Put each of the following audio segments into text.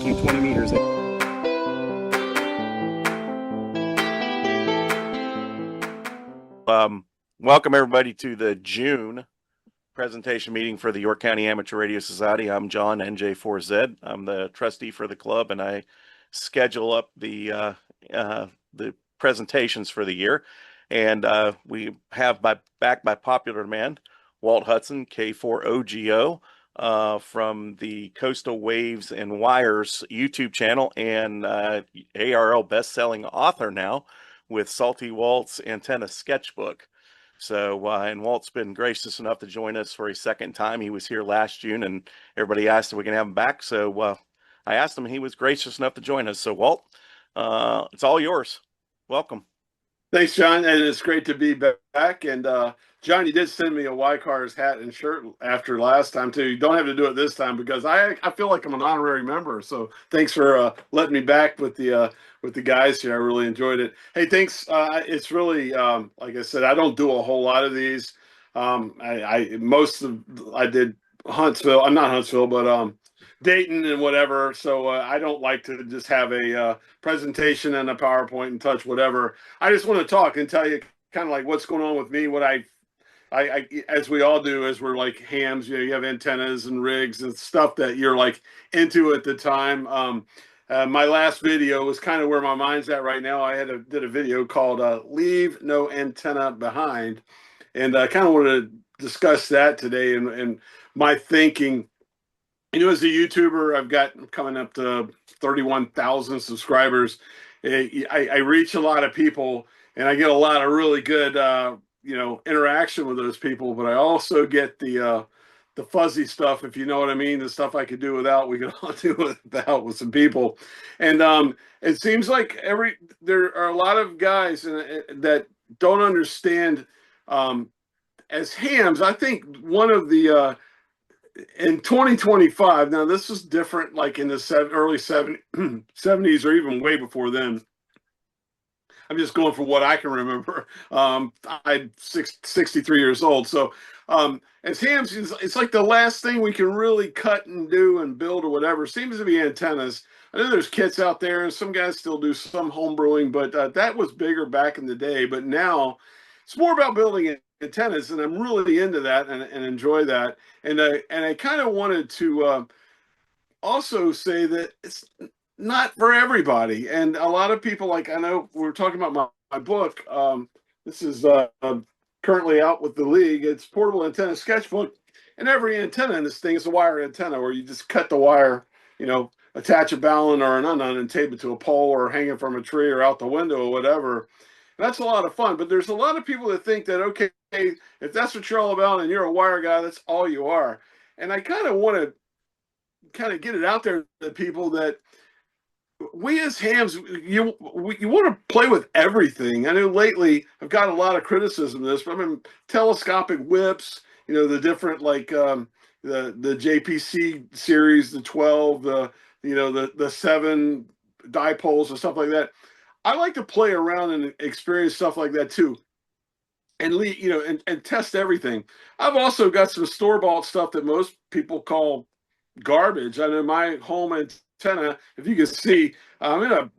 taking 20 meters. Welcome everybody to the June presentation meeting for the York County Amateur Radio Society. I'm John, NJ4Z. I'm the trustee for the club, and I schedule up the presentations for the year. And we have back by popular demand, Walt Hudson K4OGO from the Coastal Waves and Wires YouTube channel, and ARL best-selling author now with Salty Walt's Antenna Sketchbook. So, and Walt's been gracious enough to join us for a second time. He was here last June, and everybody asked if we can have him back. So I asked him, and he was gracious enough to join us. So, Walt, it's all yours. Welcome. Thanks, John, and it's great to be back. And John, you did send me a YCARS hat and shirt after last time too. You don't have to do it this time because I feel like I'm an honorary member. So thanks for letting me back with the guys here. I really enjoyed it. Hey, thanks. It's really like I said, I don't do a whole lot of these. I did Huntsville. I'm not Huntsville, but Dayton and whatever. So I don't like to just have a presentation and a PowerPoint and touch whatever. I just want to talk and tell you kind of like what's going on with me, what I as we all do, as we're like hams, you have antennas and rigs and stuff that you're like into at the time. My last video was kind of where my mind's at right now. I did a video called Leave No Antenna Behind. And I kind of wanted to discuss that today and my thinking. As a YouTuber, I've got coming up to 31,000 subscribers. I reach a lot of people, and I get a lot of really good, interaction with those people. But I also get the fuzzy stuff, if you know what I mean, the stuff I could do without. We could all do without with some people, and it seems like there are a lot of guys that don't understand. As hams, I think one of the in 2025, now this is different like in the early 70s or even way before then. I'm just going for what I can remember. I'm 63 years old. So as hams, it's like the last thing we can really cut and do and build or whatever seems to be antennas. I know there's kits out there and some guys still do some home brewing, but that was bigger back in the day. But now it's more about building antennas, and I'm really into that and enjoy that. And I kind of wanted to also say that it's not for everybody. And a lot of people, like I know we're talking about my book. This is currently out with the league. It's Portable Antenna Sketchbook, and every antenna in this thing is a wire antenna where you just cut the wire, attach a balun or an unknown and tape it to a pole or hang it from a tree or out the window or whatever. That's a lot of fun, but there's a lot of people that think that, okay, if that's what you're all about and you're a wire guy, that's all you are. And I kind of want to kind of get it out there to people that we as hams, you want to play with everything. I know lately I've got a lot of criticism of this, but I mean, telescopic whips, the different like the JPC series, the 12, the 7 dipoles and stuff like that. I like to play around and experience stuff like that too, and and test everything. I've also got some store-bought stuff that most people call garbage. I know my home antenna, if you can see, I'm in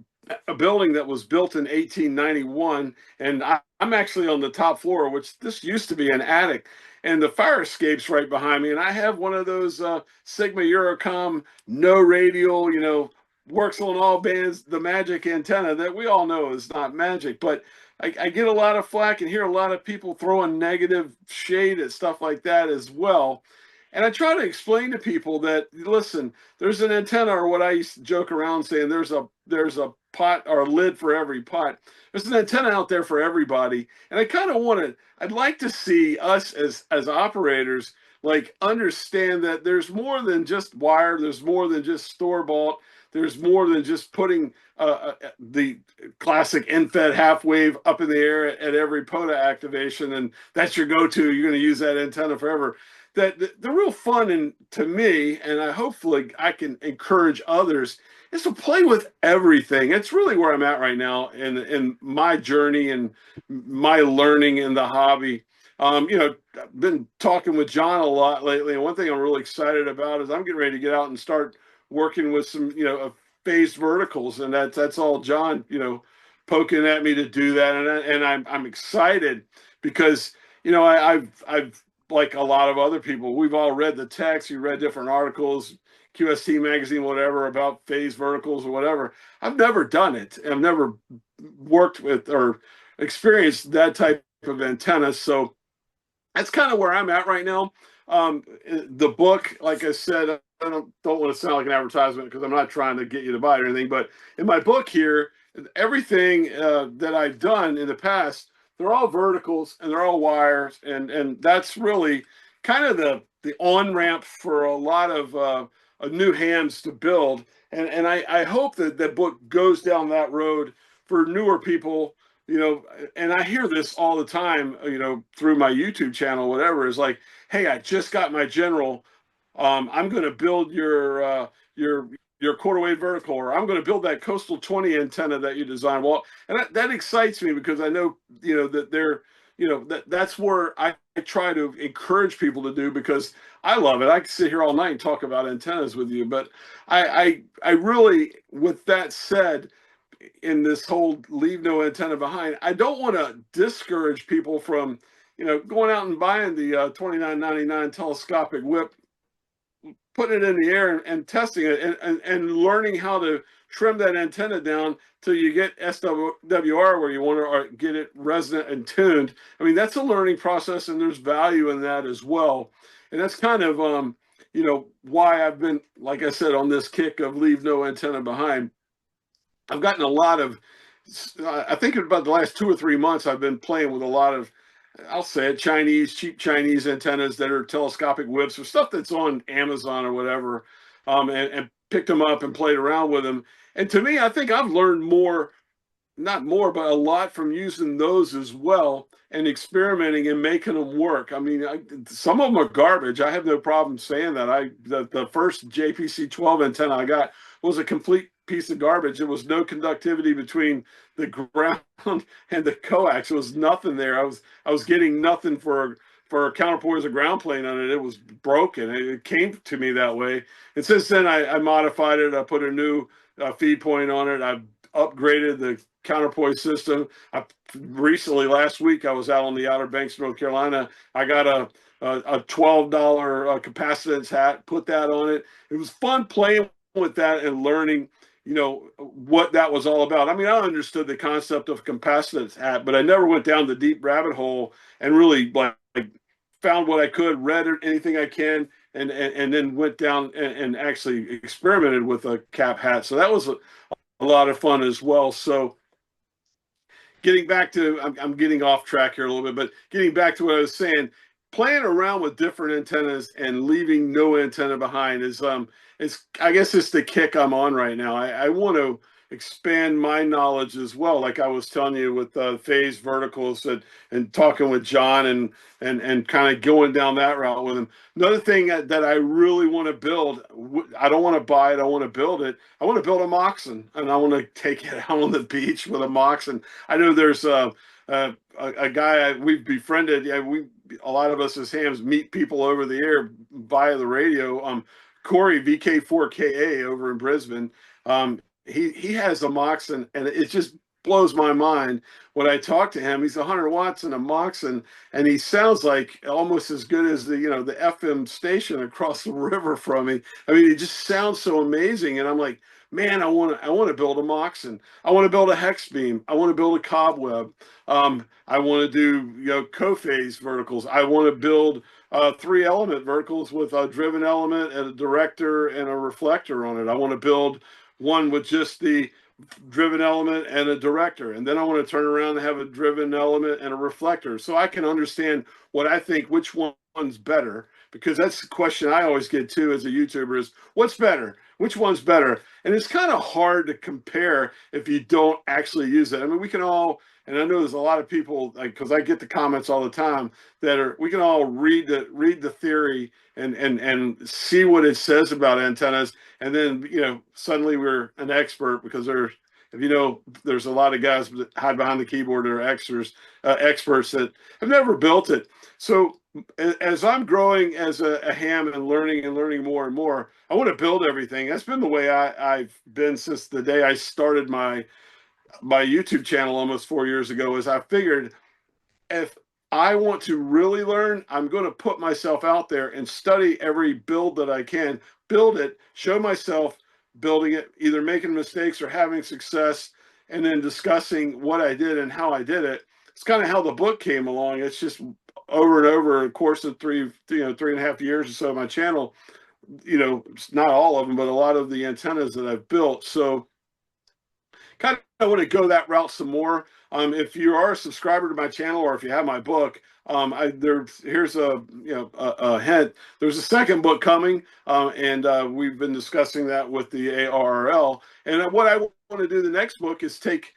a building that was built in 1891, and I'm actually on the top floor, which this used to be an attic, and the fire escape's right behind me, and I have one of those Sigma Eurocom, no radial, works on all bands, the magic antenna that we all know is not magic, but I get a lot of flack and hear a lot of people throwing negative shade at stuff like that as well. And I try to explain to people that, listen, there's an antenna, or what I used to joke around saying, there's a pot or a lid for every pot. There's an antenna out there for everybody. And I kind of I'd like to see us as operators, like, understand that there's more than just wire, there's more than just store-bought. There's more than just putting the classic end-fed half wave up in the air at every POTA activation, and that's your go-to. You're going to use that antenna forever. That the real fun, to me, and hopefully I can encourage others, is to play with everything. It's really where I'm at right now in my journey and my learning in the hobby. I've been talking with John a lot lately, and one thing I'm really excited about is I'm getting ready to get out and start working with some, phased verticals, and that's all John, poking at me to do that, and I'm excited because I've like a lot of other people, we've all read the text, you read different articles, QST magazine, whatever, about phased verticals or whatever. I've never done it. I've never worked with or experienced that type of antenna, so that's kind of where I'm at right now. The book, like I said, I don't want to sound like an advertisement because I'm not trying to get you to buy it or anything, but in my book here, everything that I've done in the past, they're all verticals and they're all wires, and that's really kind of the on ramp for a lot of new hams to build. And I hope that that book goes down that road for newer people, and I hear this all the time, through my YouTube channel, whatever, is like, hey, I just got my general. I'm going to build your quarter wave vertical, or I'm going to build that coastal 20 antenna that you designed. Well, and that excites me because I know, that they're, that's where I try to encourage people to do, because I love it. I can sit here all night and talk about antennas with you, but I really, with that said, in this whole leave no antenna behind, I don't want to discourage people from, going out and buying the $29.99 telescopic whip, putting it in the air and testing it, and learning how to trim that antenna down till you get SWR where you want to, or get it resonant and tuned. I mean, that's a learning process, and there's value in that as well. And that's kind of, why I've been, like I said, on this kick of leave no antenna behind. I've gotten a lot of, I think about the last 2 or 3 months, I've been playing with a lot of, I'll say it, cheap Chinese antennas that are telescopic whips or stuff that's on Amazon or whatever, and picked them up and played around with them. And to me, I think I've learned more, not more, but a lot from using those as well, and experimenting and making them work. I mean, some of them are garbage. I have no problem saying that. The first JPC 12 antenna I got was a complete piece of garbage. There was no conductivity between the ground and the coax. There was nothing there. I was getting nothing for a counterpoise or ground plane on it. It was broken. It came to me that way. And since then, I modified it. I put a new feed point on it. I've upgraded the counterpoise system. Recently, last week, I was out on the Outer Banks, North Carolina. I got a $12 capacitance hat, put that on it. It was fun playing with that and learning, what that was all about. I mean, I understood the concept of capacitance hat, but I never went down the deep rabbit hole and really like found what I could, read anything I can, and then went down and actually experimented with a cap hat. So that was a lot of fun as well. So getting back to, I'm getting off track here a little bit, but getting back to what I was saying, playing around with different antennas and leaving no antenna behind is I guess it's the kick I'm on right now. I want to expand my knowledge as well, like I was telling you with phase verticals, and talking with John, and kind of going down that route with him. Another thing that I really want to build, I don't want to buy it, I want to build it. I want to build a Moxon, and I want to take it out on the beach with a Moxon. I know there's a guy we've befriended. Yeah, a lot of us as hams meet people over the air via the radio. Corey VK4KA over in Brisbane. He has a Moxon, and it just blows my mind when I talk to him. He's 100 watts in a Moxon, and he sounds like almost as good as the FM station across the river from me. I mean, he just sounds so amazing, and I'm like, man, I want to build a Moxon. I want to build a hex beam. I want to build a cobweb. I want to do co-phase verticals. I want to build 3-element verticals with a driven element and a director and a reflector on it. I want to build one with just the driven element and a director, and then I want to turn around and have a driven element and a reflector, so I can understand what I think, which one's better, because that's the question I always get too as a YouTuber is, what's better? Which one's better? And it's kind of hard to compare if you don't actually use it. I mean, we can all, and I know there's a lot of people, like, because I get the comments all the time, we can all read the theory and see what it says about antennas, and then suddenly we're an expert, because there's a lot of guys that hide behind the keyboard that are experts that have never built it. So as I'm growing as a ham and learning more and more, I want to build everything. That's been the way I've been since the day I started my YouTube channel almost 4 years ago. Is I figured if I want to really learn, I'm going to put myself out there and study every build that I can, build it, show myself building it, either making mistakes or having success, and then discussing what I did and how I did it. It's kind of how the book came along. It's just over and over a course of 3.5 years or so of my channel, not all of them, but a lot of the antennas that I've built. So kind of want to go that route some more. If you are a subscriber to my channel, or if you have my book, here's a hint. There's a second book coming, and we've been discussing that with the ARRL. And what I want to do the next book is take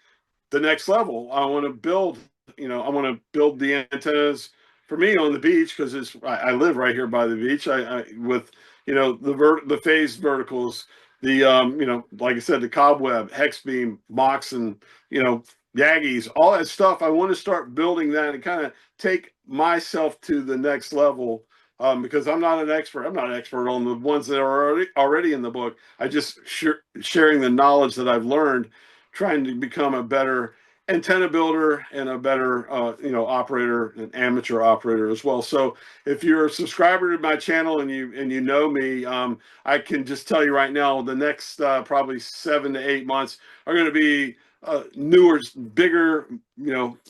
the next level. I want to build, I want to build the antennas for me on the beach, because I live right here by the beach. I with the phased verticals, the like I said, the cobweb, hex beam, mocks, and Yaggies, all that stuff. I want to start building that and kind of take myself to the next level. Because I'm not an expert. I'm not an expert on the ones that are already in the book. I just sharing the knowledge that I've learned, trying to become a better antenna builder and a better operator, an amateur operator as well. So if you're a subscriber to my channel and you know me, I can just tell you right now, the next probably 7 to 8 months are going to be newer, bigger,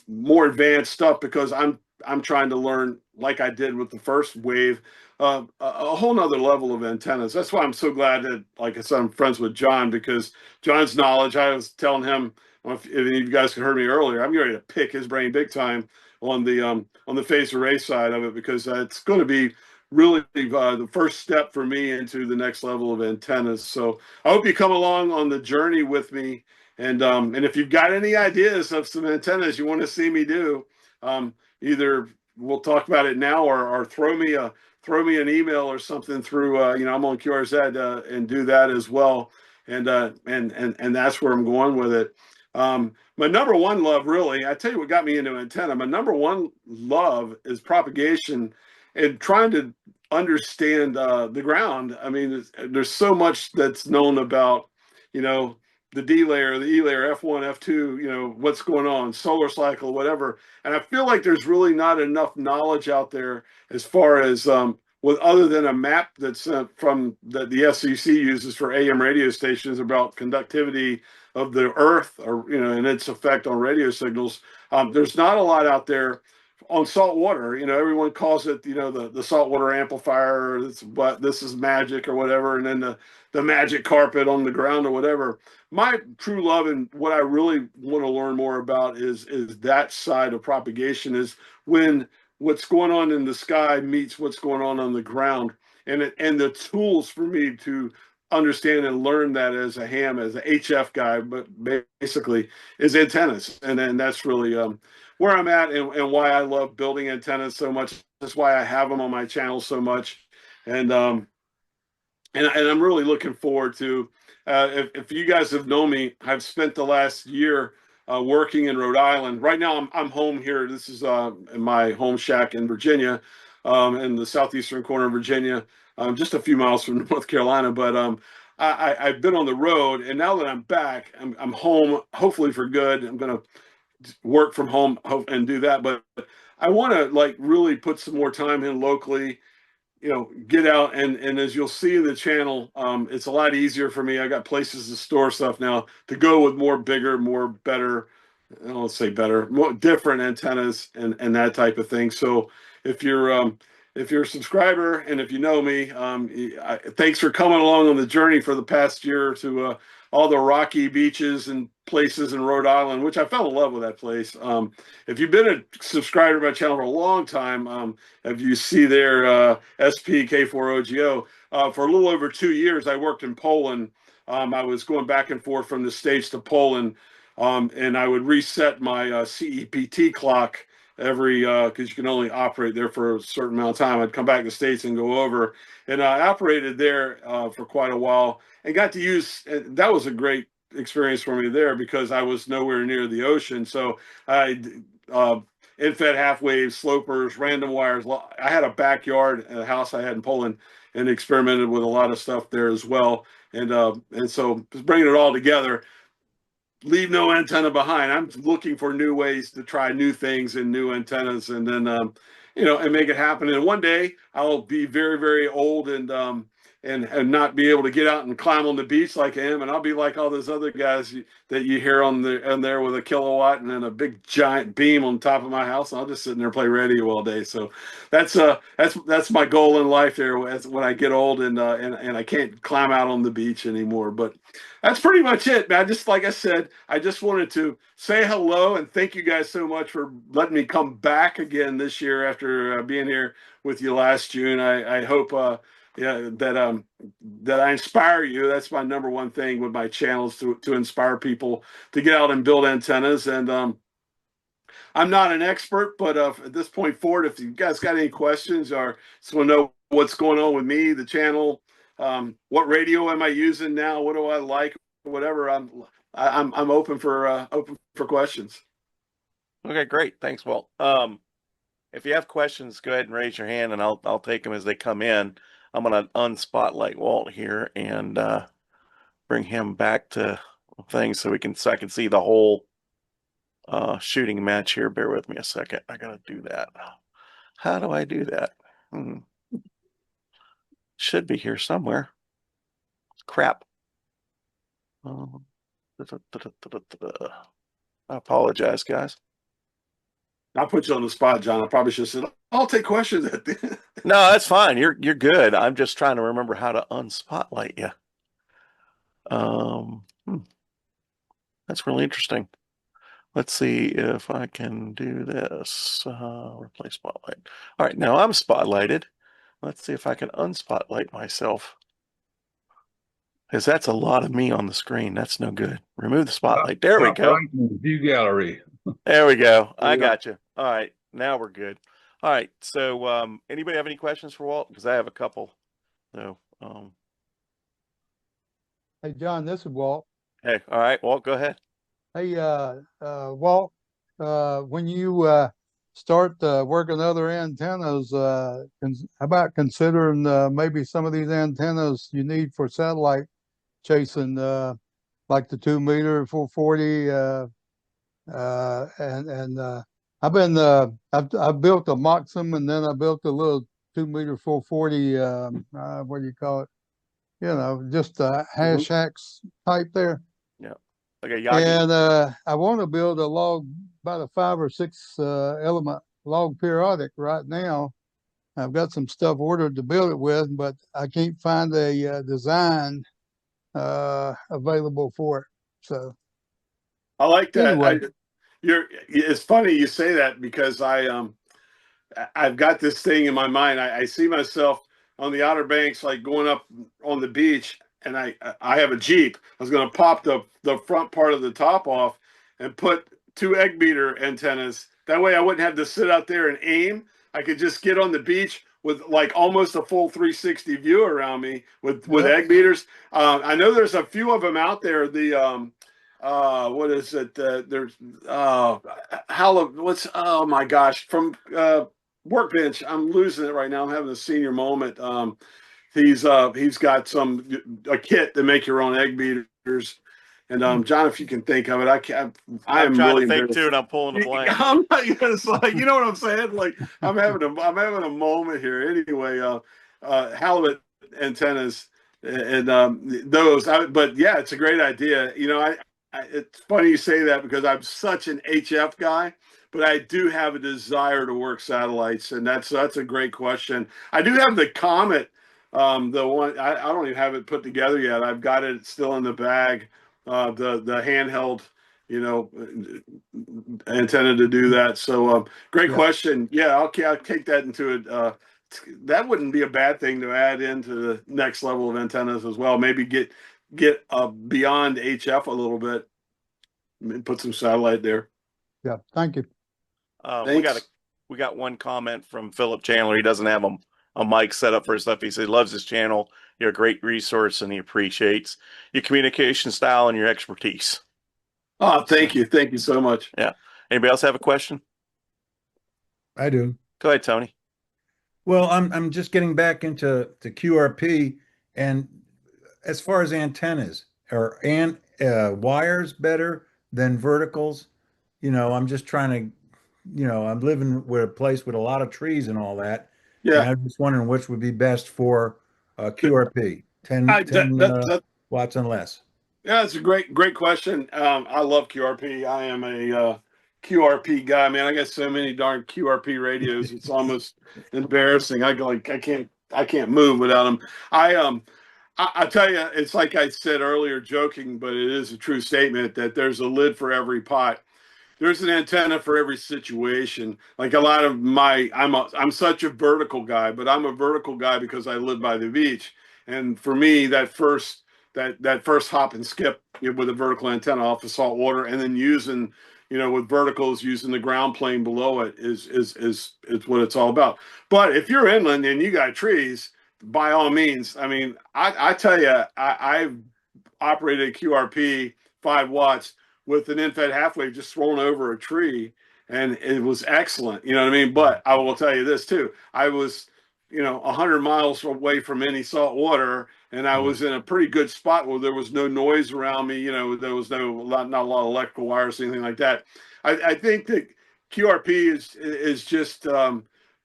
more advanced stuff, because I'm trying to learn, like I did with the first wave, a whole nother level of antennas. That's why I'm so glad that, like I said, I'm friends with John, because John's knowledge, I was telling him, if any of you guys heard me earlier, I'm ready to pick his brain big time on the phased array side of it, because it's going to be really the first step for me into the next level of antennas. So I hope you come along on the journey with me. And if you've got any ideas of some antennas you want to see me do, either we'll talk about it now, or throw me an email or something through I'm on QRZ, and do that as well. And that's where I'm going with it. My number one love, really, I tell you what got me into antenna. My number one love is propagation and trying to understand the ground. I mean, there's so much that's known about, the D layer, the E layer, F1, F2, what's going on, solar cycle, whatever. And I feel like there's really not enough knowledge out there as far as other than a map that's from that the SEC uses for AM radio stations about conductivity of the Earth, or and its effect on radio signals. There's not a lot out there on salt water. Everyone calls it the saltwater amplifier. But this is magic or whatever, and then the magic carpet on the ground or whatever. My true love and what I really want to learn more about is that side of propagation, is when what's going on in the sky meets what's going on the ground, and the tools for me to understand and learn that as a ham, as a HF guy, but basically is antennas. And then that's really where I'm at, and why I love building antennas so much. That's why I have them on my channel so much. And I'm really looking forward to, if you guys have known me, I've spent the last year working in Rhode Island. Right now, I'm home here. This is in my home shack in Virginia, in the southeastern corner of Virginia, just a few miles from North Carolina. But I've been on the road, and now that I'm back, I'm home, hopefully for good. I'm going to work from home and do that. But I want to really put some more time in locally, get out, and as you'll see in the channel, it's a lot easier for me. I got places to store stuff now to go with more bigger, more better, I don't say better, more different antennas and that type of thing. So if you're a subscriber, and if you know me, thanks for coming along on the journey for the past year to all the rocky beaches and places in Rhode Island, which I fell in love with that place. If you've been a subscriber to my channel for a long time, if you see there, SP K4OGO, for a little over 2 years, I worked in Poland. I was going back and forth from the States to Poland, and I would reset my CEPT clock every, because you can only operate there for a certain amount of time. I'd come back to the States and go over, and I operated there for quite a while, and got to use, that was a great experience for me there, because I was nowhere near the ocean. So I infed half waves, slopers, random wires. I had a backyard, a house I had in Poland, and experimented with a lot of stuff there as well. And so just bringing it all together, leave no antenna behind. I'm looking for new ways to try new things and new antennas, and then and make it happen. And one day I'll be very, very old and not be able to get out and climb on the beach like I am, and I'll be like all those other guys that you hear on there with a kilowatt and then a big giant beam on top of my house. I'll just sit in there and play radio all day. So that's my goal in life there. When I get old and I can't climb out on the beach anymore, but that's pretty much it, man. Just like I said, I just wanted to say hello and thank you guys so much for letting me come back again this year after being here with you last June. I hope that I inspire you. That's my number one thing with my channels, to inspire people to get out and build antennas. And I'm not an expert, but at this point forward, if you guys got any questions or just want to know what's going on with me, the channel, what radio am I using now? What do I like? Whatever. I'm open for questions. Okay, great. Thanks, Walt. If you have questions, go ahead and raise your hand, and I'll take them as they come in. I'm going to unspotlight Walt here and bring him back to things so I can see the whole shooting match here. Bear with me a second. I got to do that. How do I do that? Should be here somewhere. Crap. I apologize, guys. I'll put you on the spot, John. I probably should have said, I'll take questions at the end. No, that's fine. You're good. I'm just trying to remember how to unspotlight you. That's really interesting. Let's see if I can do this. Replace spotlight. All right, now I'm spotlighted. Let's see if I can unspotlight myself. Because that's a lot of me on the screen. That's no good. Remove the spotlight. There we go. View gallery. There we go. I got you. All right, now we're good. All right, so anybody have any questions for Walt? Because I have a couple. So, Hey, John, this is Walt. hey, all right, Walt, go ahead. Hey, Walt, when you start working other antennas, how about considering maybe some of these antennas you need for satellite chasing, like the 2 meter 440, I've built a Moxum, and then I built a little 2 meter 440. What do you call it? Just hash hacks type there. Yeah. Okay. Yagi. And I want to build a log, about a 5 or 6 element log periodic right now. I've got some stuff ordered to build it with, but I can't find a design available for it. So I like that. Anyway. It's funny you say that, because I've got this thing in my mind. I see myself on the Outer Banks, like going up on the beach, and I have a Jeep. I was going to pop the front part of the top off and put 2 egg beater antennas. That way I wouldn't have to sit out there and aim. I could just get on the beach with like almost a full 360 view around me with egg beaters. I know there's a few of them out there. The what is it? There's what's, oh my gosh, from Workbench. I'm losing it right now. I'm having a senior moment. He's got a kit to make your own egg beaters. And John, if you can think of it, I'm trying really to think too, and I'm pulling a blank. I'm not, it's like, you know what I'm saying? Like I'm having a moment here. Anyway, halibut antennas and those. But yeah, it's a great idea. It's funny you say that, because I'm such an HF guy, but I do have a desire to work satellites, and that's a great question. I do have the Comet, the one I don't even have it put together yet. I've got it still in the bag, the handheld, antenna to do that. So great question. Yeah, I'll take that into it. That wouldn't be a bad thing to add into the next level of antennas as well. Maybe get beyond HF a little bit and put some satellite there. Yeah, thank you. We got one comment from Philip Chandler. He doesn't have a mic set up for his stuff. He said he loves his channel. You're a great resource, and he appreciates your communication style and your expertise. Oh, thank you so much. Yeah. Anybody else have a question? I do. Go ahead, Tony. Well, I'm just getting back into QRP, and as far as antennas, are wires better than verticals? I'm just trying to, I'm living with a place with a lot of trees and all that, and Yeah. I'm just wondering which would be best for QRP, 10, I, that, 10 that, that, watts and less. Yeah, it's a great question. I love QRP. I am a QRP guy, man. I got so many darn QRP radios. It's almost embarrassing. I can't move without them. I tell you, it's like I said earlier, joking, but it is a true statement that there's a lid for every pot. There's an antenna for every situation. Like a lot of I'm such a vertical guy, but I'm a vertical guy because I live by the beach. And for me, that first hop and skip with a vertical antenna off the salt water, and then using, with verticals, using the ground plane below it is what it's all about. But if you're inland and you got trees, by all means, I mean, I tell you, I've operated a QRP 5 watts with an infed half wave just thrown over a tree, and it was excellent. You know what I mean? But I will tell you this too: I was, 100 miles away from any salt water, and I was in a pretty good spot where there was no noise around me. There was not a lot of electrical wires, anything like that. I think that QRP is just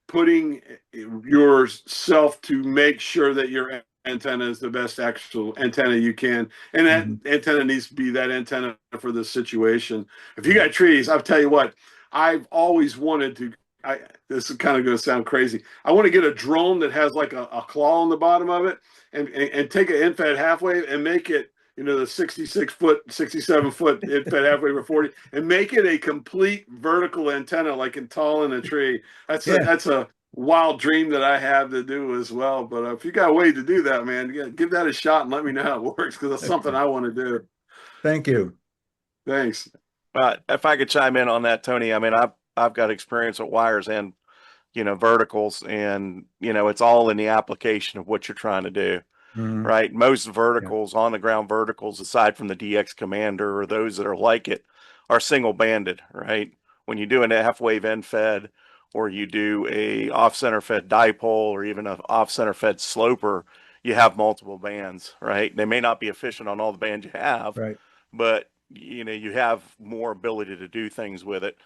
putting yourself to make sure that your antenna is the best actual antenna you can, and that antenna needs to be that antenna for the situation. If you got trees, I'll tell you what, I've always wanted to. This is kind of going to sound crazy. I want to get a drone that has like a claw on the bottom of it, and take an infed half wave and make it, the 66-foot, 67-foot infed half wave or 40, and make it a complete vertical antenna, like tall in a tree. That's a wild dream that I have to do as well. But if you got a way to do that, man, give that a shot and let me know how it works, because that's something I want to do. Thank you. Thanks. If I could chime in on that, Tony, I mean, I've got experience with wires and, verticals, and, it's all in the application of what you're trying to do, right? Most verticals, on the ground verticals, aside from the DX Commander or those that are like it, are single banded, right? When you do an half wave end fed, or you do a off center fed dipole, or even an off center fed sloper, you have multiple bands, right? They may not be efficient on all the bands you have, Right. but you have more ability to do things with it.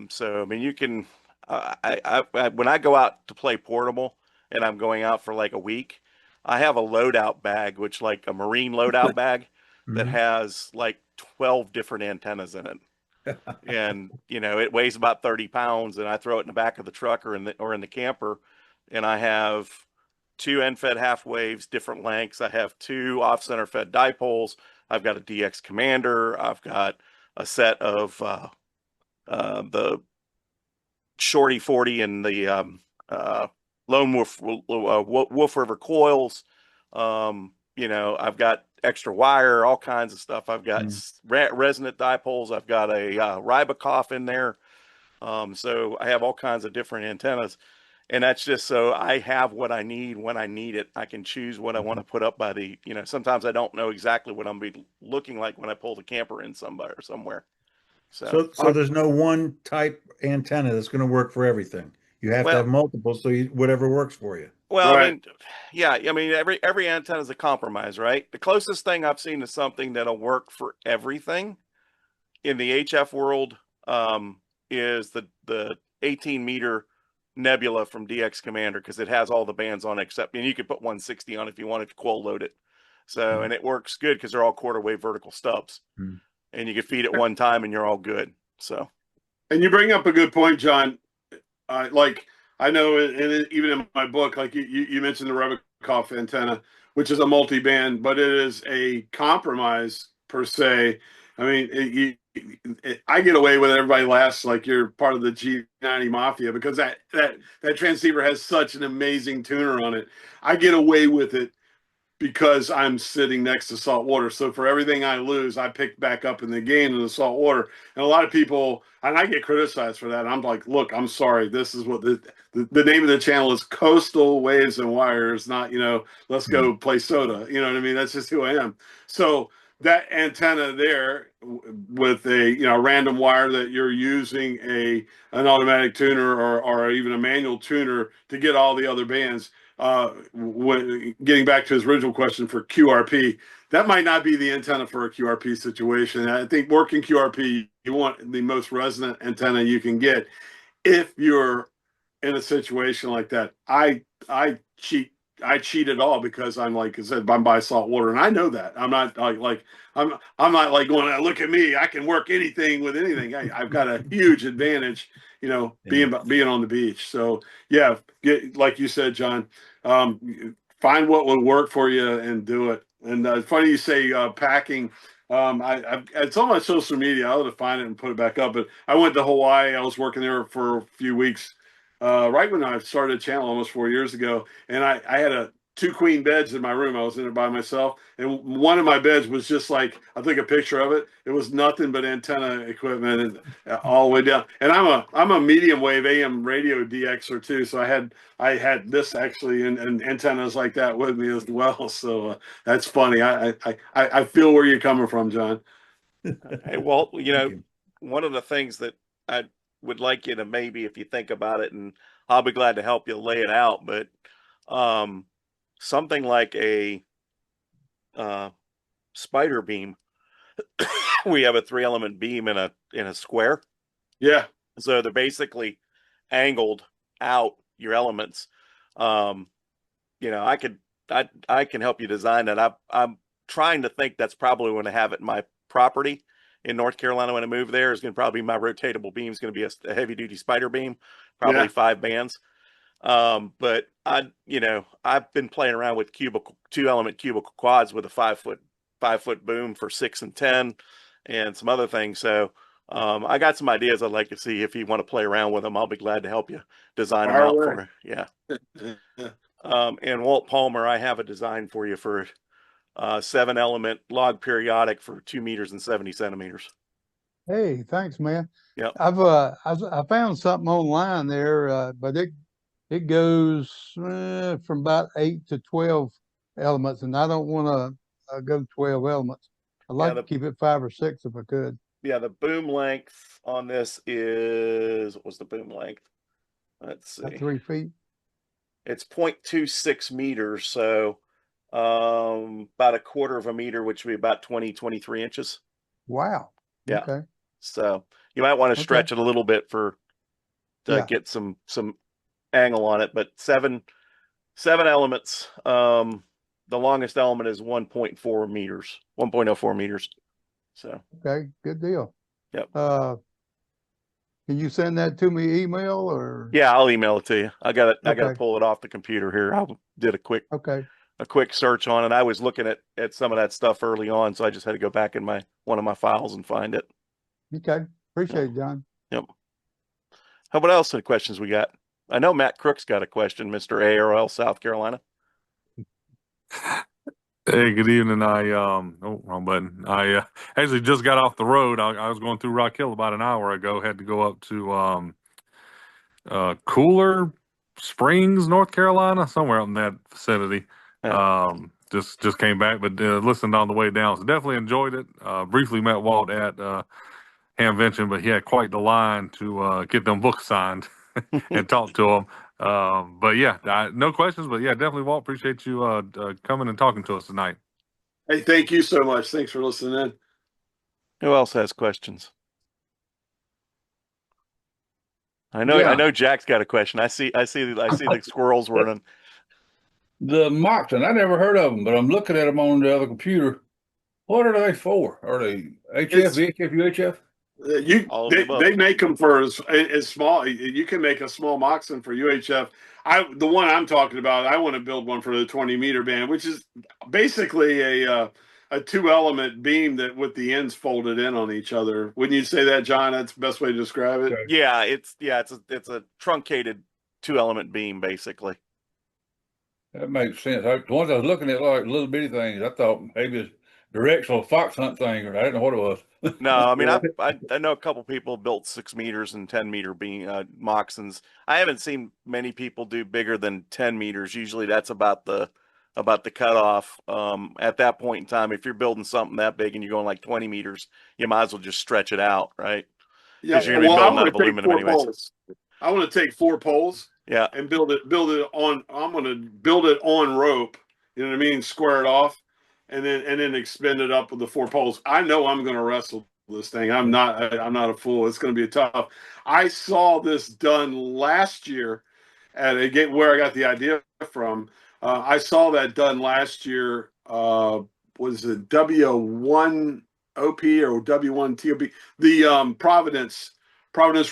So I mean, you can. When I go out to play portable, and I'm going out for like a week, I have a loadout bag, which like a marine loadout bag, that has like 12 different antennas in it. And it weighs about 30 pounds, and I throw it in the back of the truck or in the camper, and I have 2 end fed half waves, different lengths. I have 2 off center fed dipoles. I've got a DX Commander. I've got a set of the Shorty 40 and the Lone Wolf River coils. I've got extra wire, all kinds of stuff. I've got resonant dipoles. I've got a Rybakoff in there. So I have all kinds of different antennas. And that's just so I have what I need when I need it. I can choose what I want to put up by the, sometimes I don't know exactly what I'm going to be looking like when I pull the camper in somewhere. So there's no one type antenna that's going to work for everything. You have to have multiple, so whatever works for you. Well, right. I mean, yeah, I mean, every antenna is a compromise, right? The closest thing I've seen to something that'll work for everything in the HF world is the 18-meter Nebula from DX Commander, because it has all the bands on it, except, and you could put 160 on if you wanted to quell load it. So, and it works good because they're all quarter wave vertical stubs, and you can feed it one time and you're all good. So, and you bring up a good point, John. Like I know, even in my book, like you mentioned the Rybakoff antenna, which is a multi-band, but it is a compromise per se. I mean, I get away with it. Everybody laughs like you're part of the G90 mafia, because that transceiver has such an amazing tuner on it. I get away with it because I'm sitting next to salt water. So for everything I lose, I pick back up in the gain in the salt water. And a lot of people, and I get criticized for that. I'm like, look, I'm sorry. This is what the name of the channel is: Coastal Waves and Wires, not, let's go play soda. You know what I mean? That's just who I am. So that antenna there with a random wire that you're using an automatic tuner or even a manual tuner to get all the other bands. When getting back to his original question for QRP, that might not be the antenna for a QRP situation. I think working QRP, you want the most resonant antenna you can get. If you're in a situation like that, I cheat at all because I'm, like I said, I'm by salt water, and I know that I'm not I'm not like going, look at me, I can work anything with anything. I've got a huge advantage, being on the beach. So yeah, like you said, John, find what will work for you and do it. And funny you say packing. It's on my social media. I'll have to find it and put it back up. But I went to Hawaii. I was working there for a few weeks, right when I started a channel almost 4 years ago. And I had two queen beds in my room. I was in it by myself. And one of my beds was just like, I took a picture of it. It was nothing but antenna equipment and all the way down. And I'm a medium wave AM radio DXer too. So I had this actually and antennas like that with me as well. So that's funny. I feel where you're coming from, John. Hey, Walt, one of the things that I would like you to, maybe if you think about it, and I'll be glad to help you lay it out, but something like a spider beam. We have a 3-element beam in a square. Yeah. So they're basically angled out your elements. I can help you design that. I'm trying to think that's probably going to have it in my property in North Carolina when I move there. Is going to probably, my rotatable beam is going to be a heavy duty spider beam, probably 5 bands. But I've been playing around with 2-element cubical quads with a 5-foot boom for 6 and 10 and some other things. So I got some ideas I'd like to see. If you want to play around with them, I'll be glad to help you design them out for you. Yeah. And Walt Palmer, I have a design for you for 7-element log periodic for 2 meters and 70 centimeters. Hey, thanks, man. Yep. I found something online there, but it goes from about 8 to 12 elements, and I don't want to go 12 elements. I'd like to keep it 5 or 6 if I could. Yeah, the boom length on this is, what was the boom length? Let's see. 3 feet. It's 0.26 meters, so about a quarter of a meter, which would be about 23 inches. Wow. Yeah. Okay. So you might want to stretch it a little bit to get some angle on it, but seven elements. The longest element is 1.4 meters, 1.04 meters. So okay, good deal. Yep. Can you send that to me email or? Yeah, I'll email it to you. I got to pull it off the computer here. I did a quick search on it. I was looking at some of that stuff early on, so I just had to go back in one of my files and find it. Okay, appreciate it, John. Yep. How about else? Any questions we got? I know Matt Crook's got a question, Mr. ARL, South Carolina. Hey, good evening. Wrong button. I actually just got off the road. I was going through Rock Hill about an hour ago. Had to go up to Cooler Springs, North Carolina, somewhere up in that vicinity. Just came back, but listened on the way down. So definitely enjoyed it. Briefly met Walt at Hamvention, but he had quite the line to get them books signed and talk to him. But yeah, no questions, but yeah, definitely, Walt, appreciate you coming and talking to us tonight. Hey, thank you so much. Thanks for listening in. Who else has questions? I know Jack's got a question. I see the squirrels running. The Moxon, I never heard of them, but I'm looking at them on the other computer. What are they for? Are they HF, VHF, UHF? They make them for as small. You can make a small Moxon for UHF. The one I'm talking about, I want to build one for the 20-meter band, which is basically a 2-element beam that with the ends folded in on each other. Wouldn't you say that, John? That's the best way to describe it. Okay. Yeah, it's a truncated 2-element beam, basically. That makes sense. The ones I was looking at, like little bitty things, I thought maybe it's directional fox hunt thing, or I didn't know what it was. No, I mean, I know a couple people built 6 meters and 10 meter beam Moxons. I haven't seen many people do bigger than 10 meters. Usually that's about the about the cutoff. At that point in time, if you're building something that big and you're going like 20 meters, you might as well just stretch it out, right? Yeah. Because you're going to be Well, I building out want of to take aluminum 4 anyways. poles. I want to take 4 poles. Yeah. And build it on. I'm going to build it on rope. You know what I mean? Square it off, and then expend it up with the 4 poles. I know I'm going to wrestle this thing. I'm not a fool. It's going to be tough. I saw this done last year at a game where I got the idea from. I saw that done last year. Was it W1OP or W1TOP? The Providence,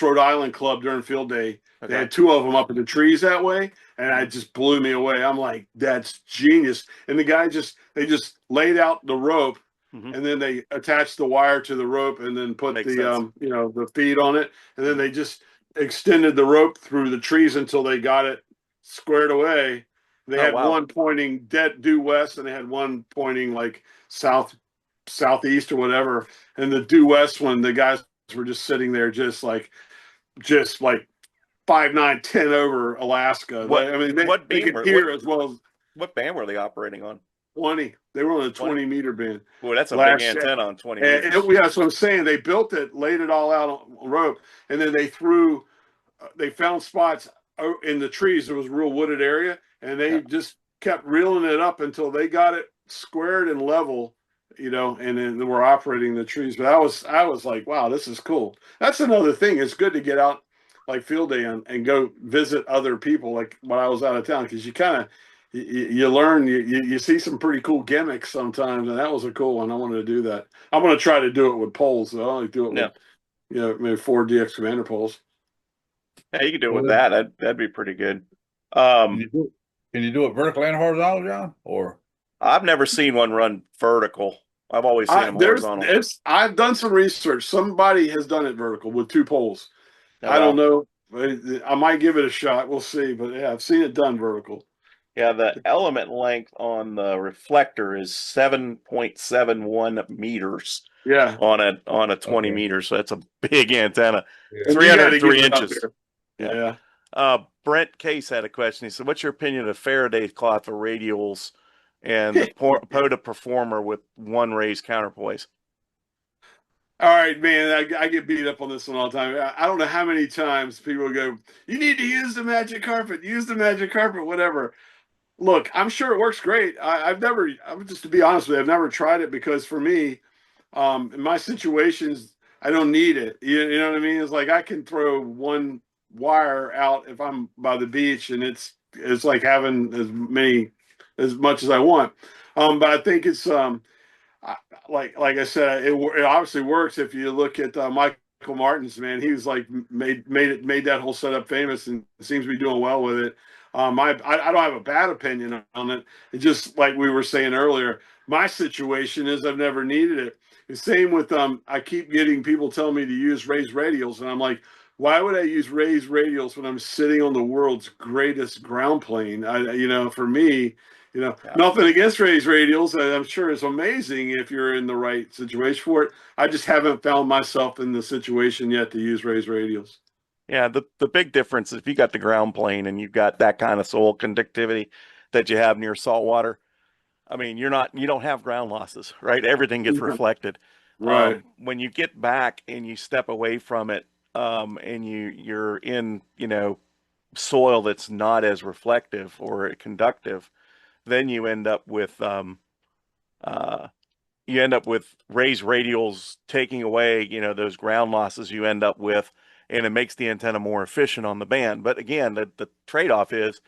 Rhode Island club during field day. Okay. They had 2 of them up in the trees that way, and it just blew me away. I'm like, that's genius. And the guy they just laid out the rope, and then they attached the wire to the rope, and then put Makes the sense. the feed on it, and then they just extended the rope through the trees until they got it squared away. They had wow. one pointing due west, and they had one pointing like southeast or whatever. And the due west one, the guys were just sitting there, just like 5, 9, 10 over Alaska. What, I mean, they could hear as well as what band were they operating on? 20. They were on a 20-meter band. Boy, that's a big antenna on 20 meters. Yeah, that's what I'm saying. They built it, laid it all out on rope, and then they found spots in the trees. There was a real wooded area, and they just kept reeling it up until they got it squared and level, and then we're operating the trees. But I was like, wow, this is cool. That's another thing. It's good to get out like field day and go visit other people, like when I was out of town, because you kind of you learn, you see some pretty cool gimmicks sometimes, and that was a cool one. I wanted to do that. I'm going to try to do it with poles. I only do it with maybe 4 DX Commander poles. Yeah, you could do it with that. That'd be pretty good. Can you do it vertical and horizontal, John? Or I've never seen one run vertical. I've always seen them horizontal. I've done some research. Somebody has done it vertical with 2 poles. Oh, I don't know. I might give it a shot. We'll see. But yeah, I've seen it done vertical. Yeah, the element length on the reflector is 7.71 meters. Yeah, on a 20 meters. So that's a big antenna. Yeah. 303 inches. Yeah. Brent Case had a question. He said, "What's your opinion of Faraday cloth for radials and the POTA Performer with 1 raised counterpoise?" All right, man. I get beat up on this one all the time. I don't know how many times people go, "You need to use the magic carpet. Use the magic carpet, whatever." Look, I'm sure it works great. Just to be honest with you, I've never tried it because for me, in my situations, I don't need it. You know what I mean? It's like I can throw 1 wire out if I'm by the beach, and it's like having as much as I want. But I think it's like I said, it obviously works. If you look at Michael Martin's, man, he was like made that whole setup famous, and seems to be doing well with it. I don't have a bad opinion on it. It's just like we were saying earlier. My situation is I've never needed it. The same with I keep getting people telling me to use raised radials, and I'm like, why would I use raised radials when I'm sitting on the world's greatest ground plane? For me, nothing against raised radials. I'm sure it's amazing if you're in the right situation for it. I just haven't found myself in the situation yet to use raised radials. Yeah, the big difference is if you got the ground plane and you've got that kind of soil conductivity that you have near saltwater, I mean, you don't have ground losses, right? Everything gets reflected. Right. When you get back and you step away from it, and you're in, soil that's not as reflective or conductive, then you end up with raised radials taking away, those ground losses you end up with, and it makes the antenna more efficient on the band. But again, the trade-off is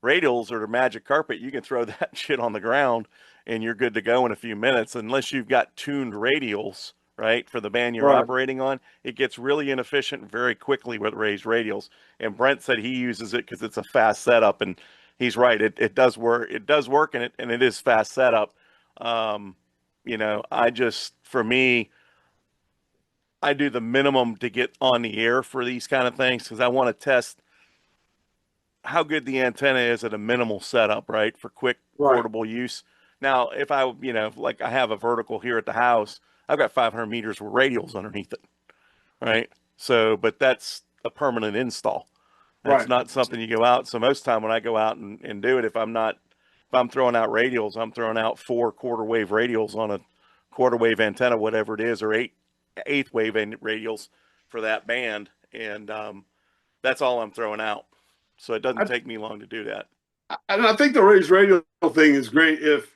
radials are the magic carpet. You can throw that shit on the ground and you're good to go in a few minutes, unless you've got tuned radials, right, for the band you're operating on. It gets really inefficient very quickly with raised radials. And Brent said he uses it because it's a fast setup, and he's right. It does work. It does work, and it is fast setup. For me, I do the minimum to get on the air for these kind of things because I want to test how good the antenna is at a minimal setup, right, for quick portable use. Now, if I, like I have a vertical here at the house, I've got 500 meters with radials underneath it, right? So, but that's a permanent install. That's not something you go out. So most of the time when I go out and do it, if I'm not I'm throwing out radials, I'm throwing out 4 quarter wave radials on a quarter wave antenna, whatever it is, or eighth wave radials for that band. And that's all I'm throwing out. So it doesn't take me long to do that. And I think the raised radio thing is great if,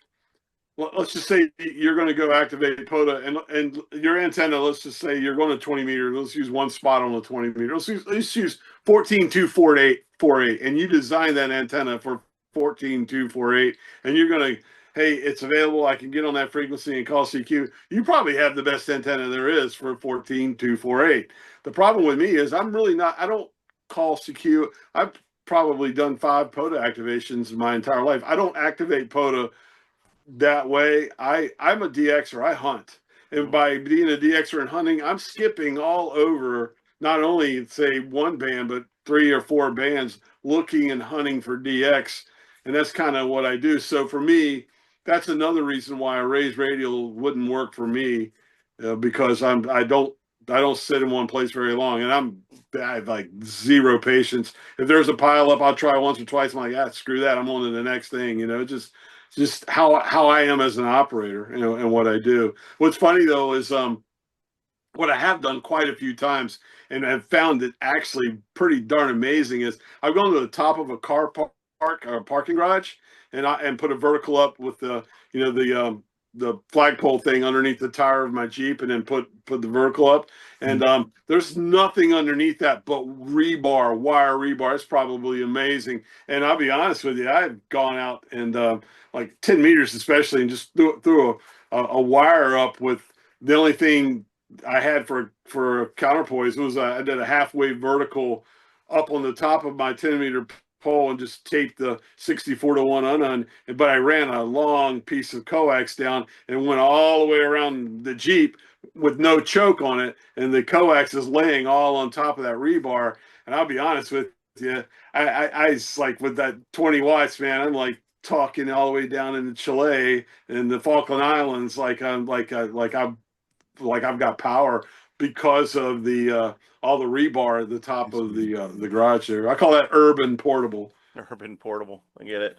let's just say you're going to go activate POTA and your antenna, let's just say you're going to 20 meters. Let's use one spot on the 20 meter. Let's use 14.248, and you design that antenna for 14.248, and you're going to, hey, it's available. I can get on that frequency and call CQ. You probably have the best antenna there is for 14.248. The problem with me is I don't call CQ. I've probably done 5 POTA activations in my entire life. I don't activate POTA that way. I'm a DXer. I hunt. And by being a DXer and hunting, I'm skipping all over not only say one band, but 3 or 4 bands looking and hunting for DX. And that's kind of what I do. So for me, that's another reason why a raised radial wouldn't work for me, because I don't sit in one place very long, and I have like zero patience. If there's a pile up, I'll try once or twice. I'm like, screw that. I'm on to the next thing. Just how I am as an operator, and what I do. What's funny though is what I have done quite a few times, and have found it actually pretty darn amazing, is I've gone to the top of a car park or parking garage, and put a vertical up with the flagpole thing underneath the tire of my Jeep, and then put the vertical up. And there's nothing underneath that but rebar, wire rebar. It's probably amazing. And I'll be honest with you, I've gone out and like 10 meters especially, and just threw a wire up with the only thing I had for counterpoise was I did a half-wave vertical up on the top of my 10-meter pole and just taped the 64-to-1 unknown, but I ran a long piece of coax down and went all the way around the Jeep with no choke on it, and the coax is laying all on top of that rebar. And I'll be honest with you, I like, with that 20 watts, man, I'm like talking all the way down in Chile and the Falkland Islands, like I've got power because of the all the rebar at the top of the garage there. I call that urban portable. Urban portable. I get it.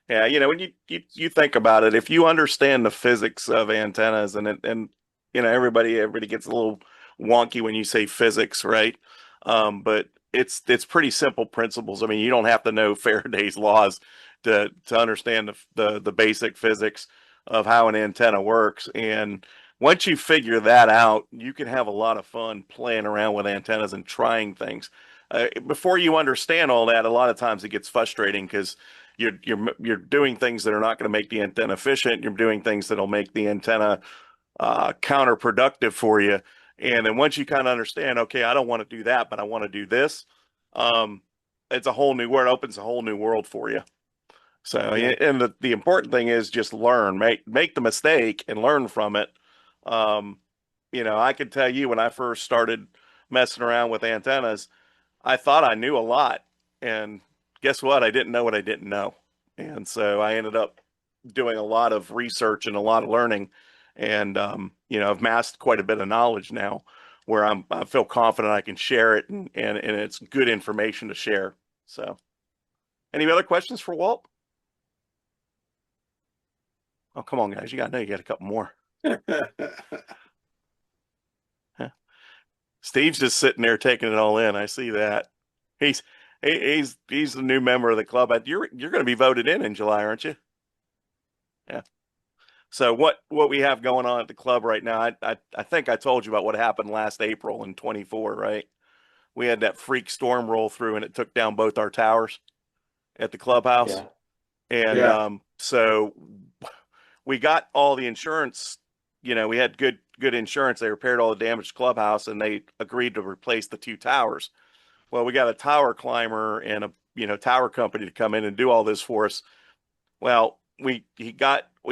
Yeah, when you think about it, if you understand the physics of antennas, and everybody gets a little wonky when you say physics, right? But it's pretty simple principles. I mean, you don't have to know Faraday's laws to understand the basic physics of how an antenna works. And once you figure that out, you can have a lot of fun playing around with antennas and trying things. Before you understand all that, a lot of times it gets frustrating because you're doing things that are not going to make the antenna efficient. You're doing things that'll make the antenna counterproductive for you. And then once you kind of understand, okay, I don't want to do that, but I want to do this, it's a whole new world. It opens a whole new world for you. So, yeah. And the important thing is just learn, make the mistake and learn from it. I can tell you, when I first started messing around with antennas, I thought I knew a lot, and guess what? I didn't know what I didn't know. And so I ended up doing a lot of research and a lot of learning, and I've amassed quite a bit of knowledge now where I feel confident I can share it, and it's good information to share. So any other questions for Walt? Oh, come on, guys. You got a couple more. Steve's just sitting there taking it all in. I see that. He's the new member of the club. You're going to be voted in July, aren't you? Yeah. So what we have going on at the club right now, I think I told you about what happened last April in 24, right? We had that freak storm roll through, and it took down both our towers at the clubhouse. Yeah. And so we got all the insurance. We had good insurance. They repaired all the damaged clubhouse, and they agreed to replace the 2 towers. Well, we got a tower climber and a tower company to come in and do all this for us. Well, we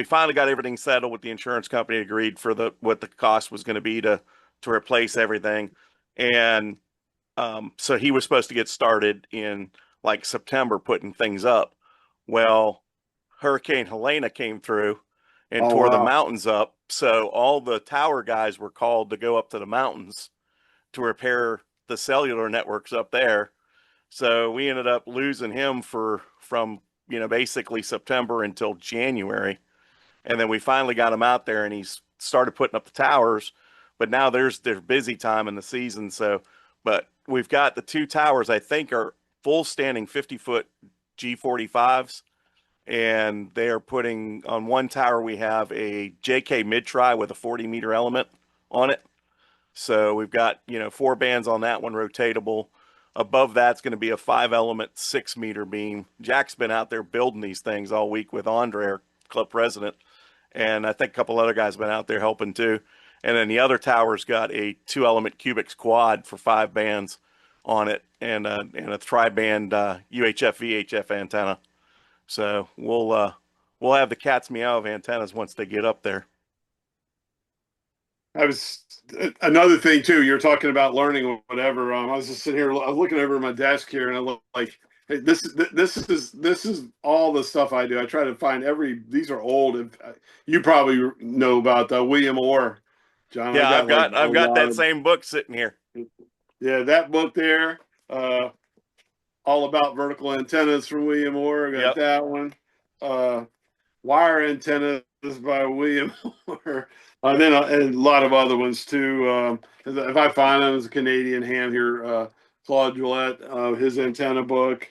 finally got everything settled with the insurance company, agreed for what the cost was going to be to replace everything. And so he was supposed to get started in like September putting things up. Well, Hurricane Helena came through and tore the mountains up. So all the tower guys were called to go up to the mountains to repair the cellular networks up there. So we ended up losing him from basically September until January. And then we finally got him out there and he's started putting up the towers, but now there's busy time in the season. So, but we've got the 2 towers, I think, are full standing 50-foot G45s. And they are putting on one tower, we have a JK mid-tri with a 40-meter element on it. So we've got, 4 bands on that one, rotatable. Above that's going to be a 5-element 6-meter beam. Jack's been out there building these things all week with Andre, our club president. And I think a couple other guys have been out there helping too. And then the other tower's got a 2-element Cubics quad for 5 bands on it and a tri-band UHF VHF antenna. So we'll have the cat's meow of antennas once they get up there. I was another thing too. You're talking about learning or whatever. I was just sitting here. I was looking over at my desk here, and I look like, hey, this is all the stuff I do. I try to find these are old. You probably know about William Orr, John. Yeah, I've got that same book sitting here. Yeah, that book there. All about vertical antennas from William Orr. I got that one. Wire antennas by William Orr. And then and a lot of other ones too. If I find them, there's a Canadian ham here, Claude Gillette, his antenna book,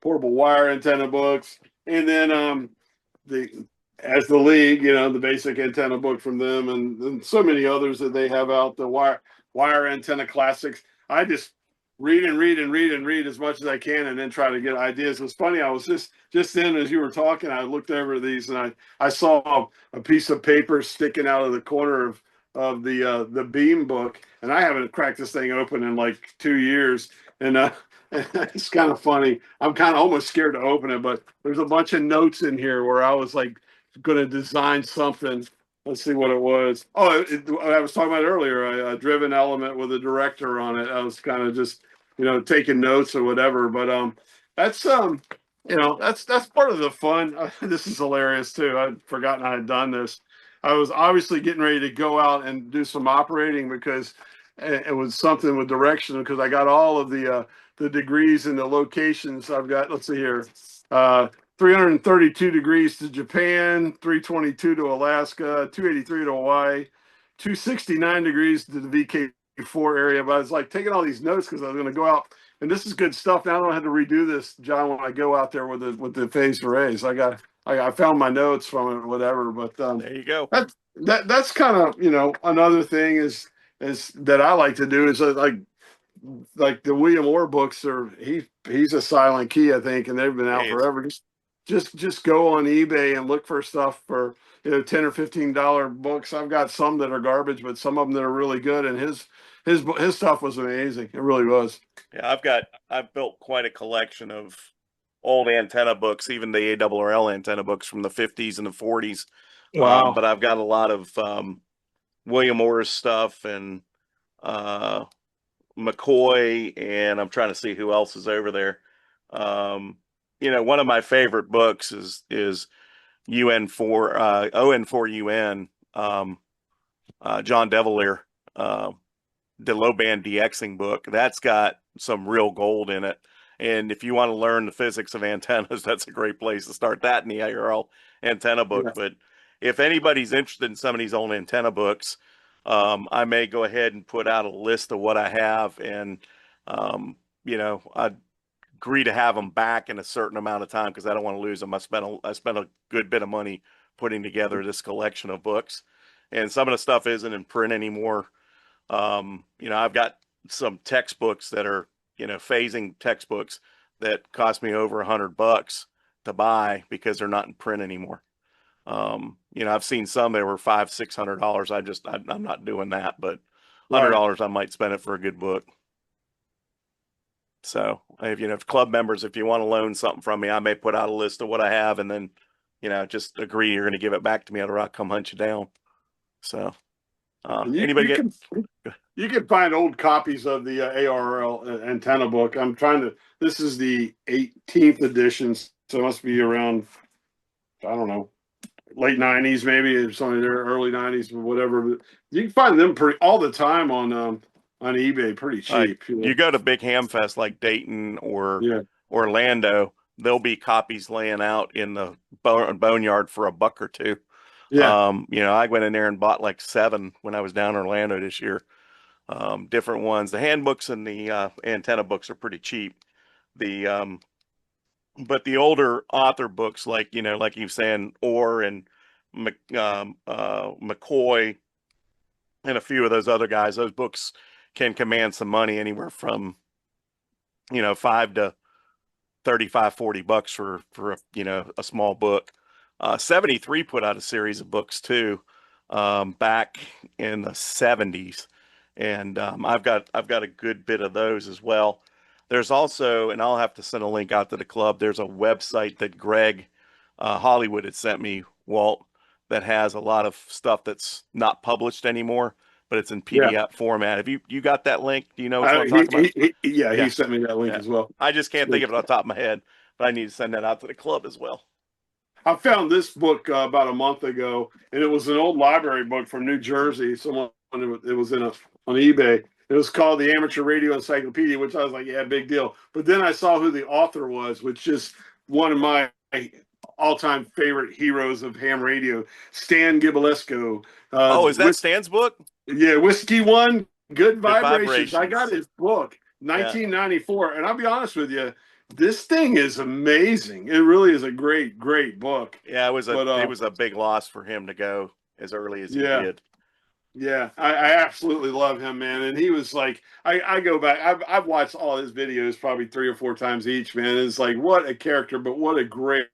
portable wire antenna books, and then as the league, the basic antenna book from them, and so many others that they have out. The wire antenna classics. I just read and read and read and read as much as I can, and then try to get ideas. It's funny. I was just then as you were talking, I looked over these and I saw a piece of paper sticking out of the corner of the beam book, and I haven't cracked this thing open in like 2 years, and it's kind of funny. I'm kind of almost scared to open it, but there's a bunch of notes in here where I was like going to design something. Let's see what it was. Oh, I was talking about earlier, a driven element with a director on it. I was kind of just, taking notes or whatever. But that's that's part of the fun. This is hilarious too. I'd forgotten I had done this. I was obviously getting ready to go out and do some operating because it was something with direction, because I got all of the degrees and the locations. I've got, let's see here, 332 degrees to Japan, 322 to Alaska, 283 to Hawaii, 269 degrees to the VK4 area. But I was like taking all these notes because I was going to go out, and this is good stuff. Now I don't have to redo this, John, when I go out there with the phased arrays. I found my notes from it or whatever. But there you go. That's kind of another thing is that I like to do is like the William Orr books are he's a silent key, I think, and they've been out forever. Just go on eBay and look for stuff for $10 or $15 books. I've got some that are garbage, but some of them that are really good. And his stuff was amazing. It really was. Yeah, I've built quite a collection of old antenna books, even the ARRL antenna books from the 50s and the 40s. Wow. But I've got a lot of William Orr's stuff and McCoy, and I'm trying to see who else is over there. One of my favorite books is UN4 ON4UN, John Devilier, the low band DXing book. That's got some real gold in it. And if you want to learn the physics of antennas, that's a great place to start that in the IRL antenna book. Yeah. But if anybody's interested in some of these old antenna books, I may go ahead and put out a list of what I have, and I'd agree to have them back in a certain amount of time because I don't want to lose them. I spent a good bit of money putting together this collection of books, and some of the stuff isn't in print anymore. I've got some textbooks that are phasing textbooks that cost me over $100 to buy because they're not in print anymore. I've seen some that were $500-600. I'm not doing that, but $100 I might spend it for a good book. So if club members, if you want to loan something from me, I may put out a list of what I have, and then just agree you're going to give it back to me, or I'll come hunt you down. So you can find old copies of the ARRL antenna book. This is the 18th edition, so it must be around, I don't know, late 90s maybe, something there, early 90s or whatever. You can find them all the time on eBay, pretty cheap. You go to big ham fest like Dayton or Orlando, there'll be copies laying out in the boneyard for $1 or $2. Yeah. You know, I went in there and bought like 7 when I was down in Orlando this year. Different ones. The handbooks and the antenna books are pretty cheap. The but the older author books, like, you know, like you were saying, Orr and McCoy and a few of those other guys, those books can command some money, anywhere from, you know, 5 to 35, $40 for a, you know, a small book. 73 put out a series of books too, back in the 70s, and I've got a good bit of those as well. There's also, and I'll have to send a link out to the club, there's a website that Greg Hollywood had sent me, Walt, that has a lot of stuff that's not published anymore, but it's in PDF format. Have you got that link? Do you know what I'm talking about? He sent me that link as well. I just can't think of it on the top of my head, but I need to send that out to the club as well. I found this book about a month ago, and it was an old library book from New Jersey. Someone, it was on eBay. It was called the Amateur Radio Encyclopedia, which I was like, yeah, big deal. But then I saw who the author was, which is one of my all-time favorite heroes of ham radio, Stan Gibilesco. Is that Stan's book? Yeah, Whiskey One, Good Vibrations. I got his book, 1994, and I'll be honest with you, this thing is amazing. It really is a great, great book. Yeah, it was a big loss for him to go as early as he did. Yeah, I absolutely love him, man. And he was like, I go back, I've watched all his videos probably 3 or 4 times each, man. It's like, what a character, but what a great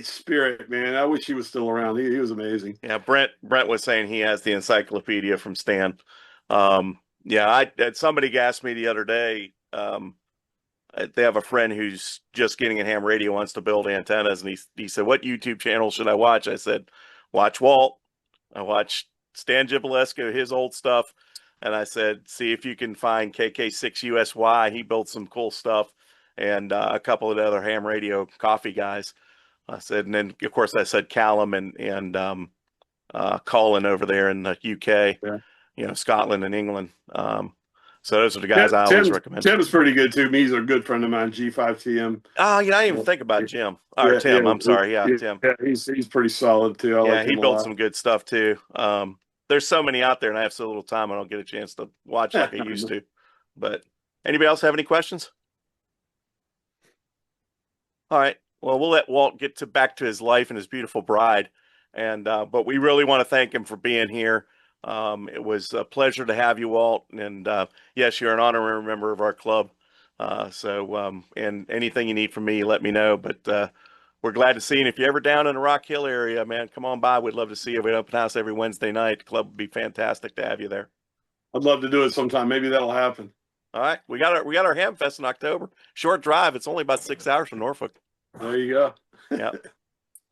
spirit, man. I wish he was still around. He was amazing. Yeah, Brent was saying he has the encyclopedia from Stan. Somebody asked me the other day, they have a friend who's just getting in ham radio, wants to build antennas, and he said, what YouTube channel should I watch? I said, watch Walt. I watched Stan Gibilesco, his old stuff, and I said, see if you can find KK6USY. He built some cool stuff, and a couple of the other ham radio coffee guys. I said, and then of course I said Callum and Colin over there in the UK, you know, Scotland and England. So those are the guys I always recommend. Tim's pretty good too. He's a good friend of mine, G5TM. Oh, yeah, I didn't even think about Jim. Or Tim, I'm sorry. Yeah, Tim. Yeah, he's pretty solid too. I like him he built some good stuff too. There's so many out there, and I have so little time, I don't get a chance to watch like I used to. But anybody else have any questions? All right. Well, we'll let Walt get back to his life and his beautiful bride. And but we really want to thank him for being here. It was a pleasure to have you, Walt. And yes, you're an honorary member of our club. And anything you need from me, let me know. But we're glad to see you. And if you're ever down in the Rock Hill area, man, come on by. We'd love to see you. We open house every Wednesday night. The club would be fantastic to have you there. I'd love to do it sometime. Maybe that'll happen. All right. We got our Ham Fest in October. Short drive. It's only about 6 hours from Norfolk. There you go. Yeah.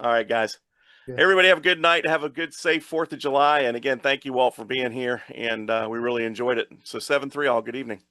All right, guys. Yeah. Everybody have a good night. Have a good, safe 4th of July. And again, thank you all for being here. And we really enjoyed it. So 7-3 all. Good evening.